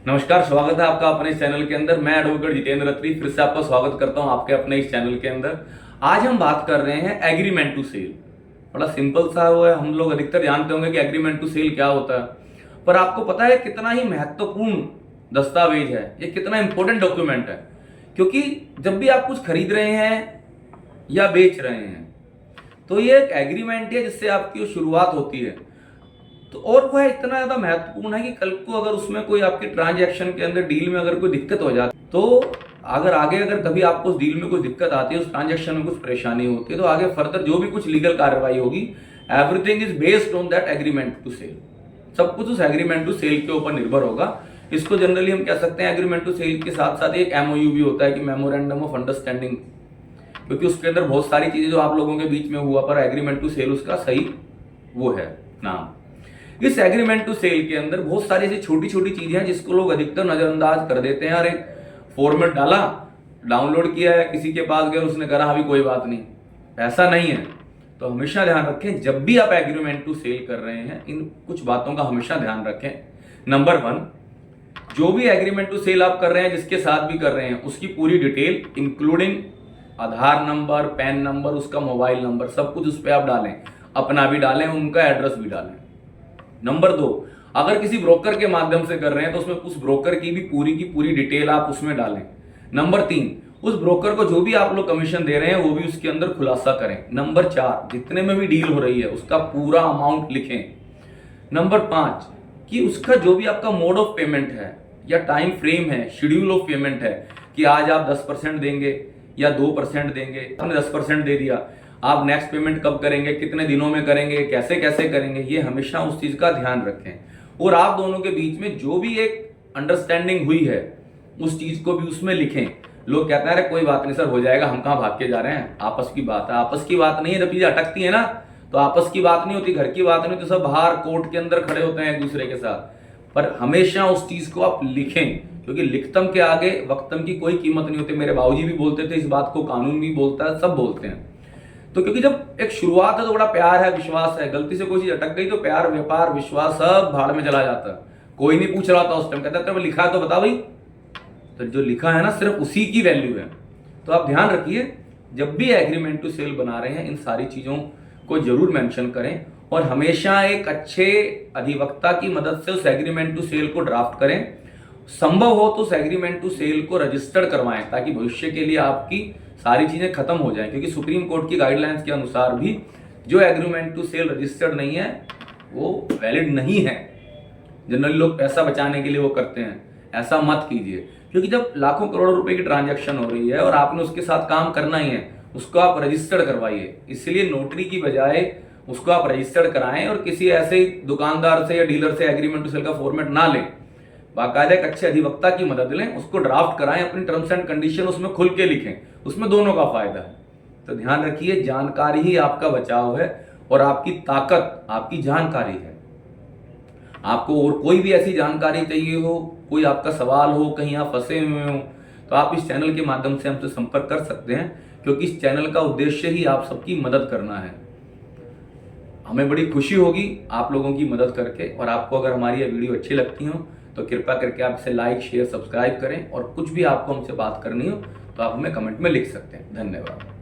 नमस्कार, स्वागत है आपका अपने इस चैनल के अंदर। मैं एडवोकेट जितेंद्र अत्री फिर से आपका स्वागत करता हूं आपके अपने इस चैनल के अंदर। आज हम बात कर रहे हैं एग्रीमेंट टू सेल। बड़ा सिंपल सा वो है, हम लोग अधिकतर जानते होंगे कि एग्रीमेंट टू सेल क्या होता है, पर आपको पता है कितना ही महत्वपूर्ण दस्तावेज है ये, कितना इंपॉर्टेंट डॉक्यूमेंट है। क्योंकि जब भी आप कुछ खरीद रहे हैं या बेच रहे हैं तो ये एक एग्रीमेंट है जिससे आपकी शुरुआत होती है। तो और वह इतना ज्यादा महत्वपूर्ण है कि कल को अगर उसमें कोई आपके ट्रांजैक्शन के अंदर डील में अगर कोई दिक्कत हो जाती तो अगर कभी आपको उस डील में कोई दिक्कत आती है, उस ट्रांजैक्शन में कुछ परेशानी होती है, तो आगे फर्दर जो भी कुछ लीगल कार्रवाई होगी, everything is based on that agreement to sell. सब कुछ उस एग्रीमेंट टू सेल के ऊपर निर्भर होगा। इसको जनरली हम कह सकते हैं एग्रीमेंट टू सेल के साथ साथ एक एमओयू भी होता है कि मेमोरेंडम ऑफ अंडरस्टैंडिंग, क्योंकि उसके अंदर बहुत सारी चीजें जो आप लोगों के बीच में हुआ, पर एग्रीमेंट टू सेल उसका सही वो है नाम। इस एग्रीमेंट टू सेल के अंदर बहुत सारी ऐसी छोटी छोटी चीजें हैं जिसको लोग अधिकतर नजरअंदाज कर देते हैं। अरे फॉर्मेट डाला, डाउनलोड किया है, किसी के पास गया, उसने कहा अभी कोई बात नहीं, ऐसा नहीं है। तो हमेशा ध्यान रखें, जब भी आप एग्रीमेंट टू सेल कर रहे हैं इन कुछ बातों का हमेशा ध्यान रखें। नंबर 1, जो भी एग्रीमेंट टू सेल आप कर रहे हैं, जिसके साथ भी कर रहे हैं, उसकी पूरी डिटेल इंक्लूडिंग आधार नंबर, पैन नंबर, उसका मोबाइल नंबर, सब कुछ उस पर आप डालें। अपना भी डालें, उनका एड्रेस भी डालें। नंबर 2, अगर किसी ब्रोकर के माध्यम से कर रहे हैं तो उसमें उस ब्रोकर की भी पूरी डिटेल आप उसमें डालें। नंबर 3, उस ब्रोकर को जो भी आप लोग कमीशन दे रहे हैं वो भी उसके अंदर खुलासा करें। नंबर 4, जितने में भी डील हो रही है उसका पूरा अमाउंट लिखें। नंबर 5, कि उसका जो भी आपका मोड ऑफ पेमेंट है या टाइम फ्रेम है, शेड्यूल ऑफ पेमेंट है, कि आज आप 10% देंगे या 2% देंगे। हमने 10% दे दिया, आप नेक्स्ट पेमेंट कब करेंगे, कितने दिनों में करेंगे, कैसे कैसे करेंगे, ये हमेशा उस चीज का ध्यान रखें। और आप दोनों के बीच में जो भी एक अंडरस्टैंडिंग हुई है उस चीज को भी उसमें लिखें। लोग कहते हैं अरे कोई बात नहीं सर, हो जाएगा, हम कहां भाग के जा रहे हैं, आपस की बात है। आपस की बात नहीं है, जब चीजें अटकती है ना तो आपस की बात नहीं होती, घर की बात नहीं होती, सब बाहर कोर्ट के अंदर खड़े होते हैं एक दूसरे के साथ। पर हमेशा उस चीज को आप लिखें, क्योंकि लिखतम के आगे वक्तम की कोई कीमत नहीं होती। मेरे बाबूजी भी बोलते थे इस बात को, कानून भी बोलता है, सब बोलते हैं। तो क्योंकि जब एक शुरुआत है तो बड़ा प्यार है, विश्वास है, गलती से कोई चीज अटक गई तो प्यार, व्यापार, विश्वास सब भाड़ में चला जाता है। कोई नहीं पूछ रहा था उस टाइम, कहता था लिखा है तो बता भाई। तो जो लिखा है ना सिर्फ उसी की वैल्यू है। तो आप ध्यान रखिए, जब भी एग्रीमेंट टू सेल बना रहे हैं इन सारी चीजों को जरूर मेंशन करें, और हमेशा एक अच्छे अधिवक्ता की मदद से उस एग्रीमेंट टू सेल को ड्राफ्ट करें। संभव हो तो उस एग्रीमेंट टू सेल को रजिस्टर्ड करवाएं, ताकि भविष्य के लिए आपकी सारी चीजें खत्म हो जाएं। क्योंकि सुप्रीम कोर्ट की गाइडलाइंस के अनुसार भी जो एग्रीमेंट टू सेल रजिस्टर्ड नहीं है वो वैलिड नहीं है। जनरली लोग पैसा बचाने के लिए वो करते हैं, ऐसा मत कीजिए। क्योंकि जब लाखों करोड़ों रुपए की ट्रांजैक्शन हो रही है और आपने उसके साथ काम करना ही है, उसको आप रजिस्टर्ड करवाइए। इसलिए नोटरी की बजाय उसको आप रजिस्टर्ड कराएं, और किसी ऐसे दुकानदार से या डीलर से एग्रीमेंट टू सेल का फॉर्मेट ना लें। बाकायदा एक अच्छे अधिवक्ता की मदद लें, उसको ड्राफ्ट कराएं, अपनी टर्म्स एंड कंडीशन उसमें खुल के लिखें, उसमें दोनों का फायदा है। तो ध्यान रखिए, जानकारी ही आपका बचाव है और आपकी ताकत आपकी जानकारी है। आपको और कोई भी ऐसी जानकारी चाहिए हो, कोई आपका सवाल हो, कहीं आप फंसे हुए हो, तो आप इस चैनल के माध्यम से हमसे संपर्क कर सकते हैं। क्योंकि इस चैनल का उद्देश्य ही आप सबकी मदद करना है। हमें बड़ी खुशी होगी आप लोगों की मदद करके। और आपको अगर हमारी ये वीडियो अच्छी लगती हो तो कृपया करके आप इसे लाइक, शेयर, सब्सक्राइब करें। और कुछ भी आपको हमसे बात करनी हो तो आप हमें कमेंट में लिख सकते हैं। धन्यवाद।